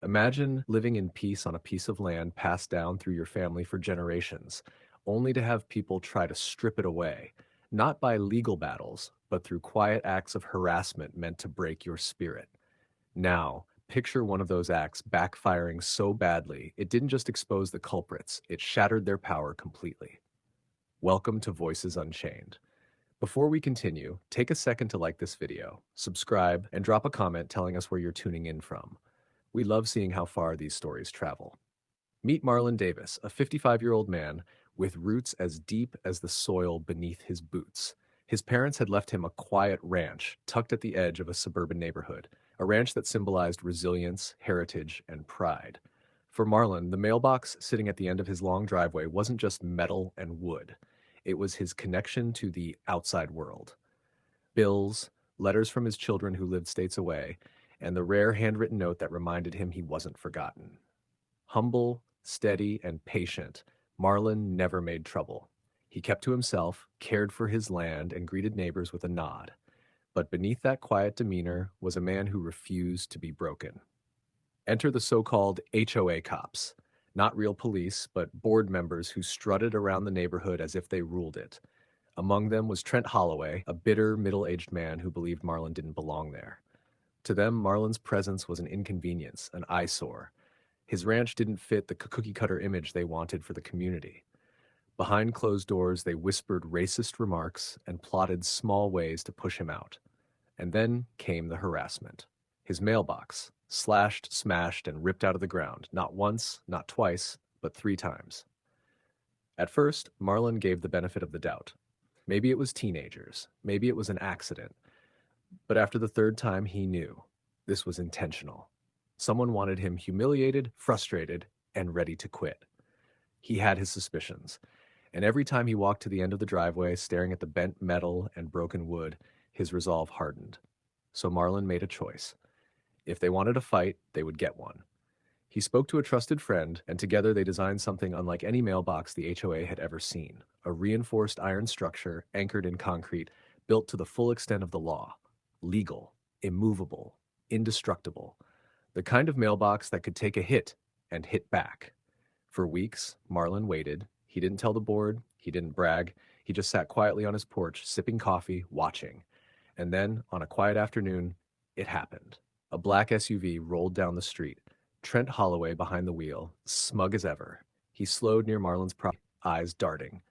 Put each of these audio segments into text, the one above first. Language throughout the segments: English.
Imagine living in peace on a piece of land passed down through your family for generations, only to have people try to strip it away, not by legal battles, but through quiet acts of harassment meant to break your spirit. Now, picture one of those acts backfiring so badly, it didn't just expose the culprits, it shattered their power completely. Welcome to Voices Unchained. Before we continue, take a second to like this video, subscribe, and drop a comment telling us where you're tuning in from. We love seeing how far these stories travel. Meet Marlon Davis, a 55-year-old man with roots as deep as the soil beneath his boots. His parents had left him a quiet ranch tucked at the edge of a suburban neighborhood, a ranch that symbolized resilience, heritage, and pride. For Marlon, the mailbox sitting at the end of his long driveway wasn't just metal and wood. It was his connection to the outside world. Bills, letters from his children who lived states away, and the rare handwritten note that reminded him he wasn't forgotten. Humble, steady, and patient, Marlon never made trouble. He kept to himself, cared for his land, and greeted neighbors with a nod. But beneath that quiet demeanor was a man who refused to be broken. Enter the so-called HOA cops, not real police, but board members who strutted around the neighborhood as if they ruled it. Among them was Trent Holloway, a bitter, middle-aged man who believed Marlon didn't belong there. To them, Marlon's presence was an inconvenience, an eyesore. His ranch didn't fit the cookie-cutter image they wanted for the community. Behind closed doors, they whispered racist remarks and plotted small ways to push him out. And then came the harassment. His mailbox, slashed, smashed, and ripped out of the ground, not once, not twice, but 3 times. At first, Marlon gave the benefit of the doubt. Maybe it was teenagers, maybe it was an accident. But after the 3rd time, he knew. This was intentional. Someone wanted him humiliated, frustrated, and ready to quit. He had his suspicions, and every time he walked to the end of the driveway, staring at the bent metal and broken wood, his resolve hardened. So Marlon made a choice. If they wanted a fight, they would get one. He spoke to a trusted friend, and together they designed something unlike any mailbox the HOA had ever seen, a reinforced iron structure anchored in concrete, built to the full extent of the law. Legal, immovable, indestructible. The kind of mailbox that could take a hit and hit back. For weeks, Marlon waited. He didn't tell the board, he didn't brag. He just sat quietly on his porch, sipping coffee, watching. And then, on a quiet afternoon, it happened. A black SUV rolled down the street, Trent Holloway behind the wheel, smug as ever. He slowed near Marlon's property, eyes darting.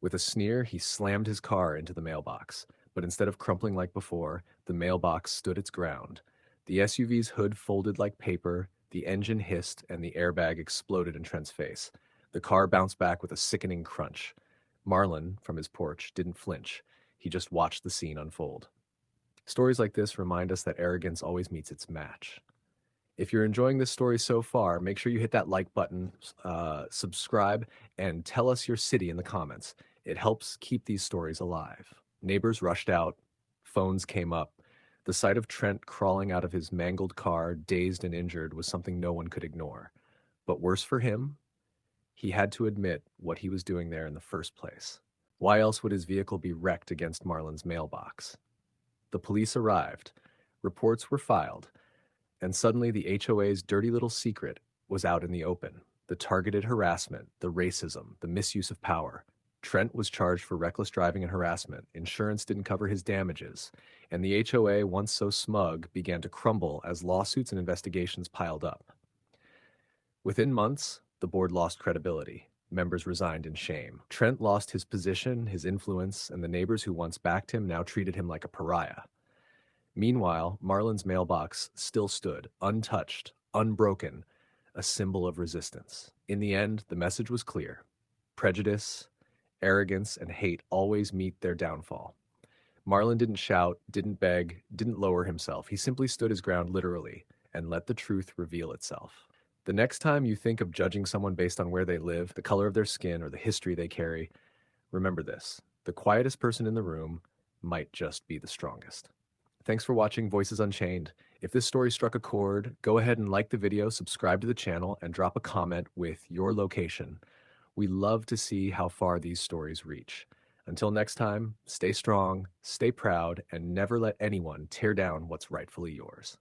With a sneer, he slammed his car into the mailbox. But instead of crumpling like before, the mailbox stood its ground. The SUV's hood folded like paper, the engine hissed, and the airbag exploded in Trent's face. The car bounced back with a sickening crunch. Marlon, from his porch, didn't flinch. He just watched the scene unfold. Stories like this remind us that arrogance always meets its match. If you're enjoying this story so far, make sure you hit that like button, subscribe, and tell us your city in the comments. It helps keep these stories alive. Neighbors rushed out, phones came up. The sight of Trent crawling out of his mangled car, dazed and injured, was something no one could ignore. But worse for him, he had to admit what he was doing there in the first place. Why else would his vehicle be wrecked against Marlon's mailbox? The police arrived, reports were filed, and suddenly the HOA's dirty little secret was out in the open. The targeted harassment, the racism, the misuse of power. Trent was charged for reckless driving and harassment. Insurance didn't cover his damages, and the HOA, once so smug, began to crumble as lawsuits and investigations piled up. Within months, the board lost credibility. Members resigned in shame. Trent lost his position, his influence, and the neighbors who once backed him now treated him like a pariah. Meanwhile, Marlon's mailbox still stood, untouched, unbroken, a symbol of resistance. In the end, the message was clear. Prejudice, arrogance, and hate always meet their downfall. Marlon didn't shout, didn't beg, didn't lower himself. He simply stood his ground literally and let the truth reveal itself. The next time you think of judging someone based on where they live, the color of their skin, or the history they carry, remember this: the quietest person in the room might just be the strongest. Thanks for watching Voices Unchained. If this story struck a chord, go ahead and like the video, subscribe to the channel, and drop a comment with your location. We love to see how far these stories reach. Until next time, stay strong, stay proud, and never let anyone tear down what's rightfully yours.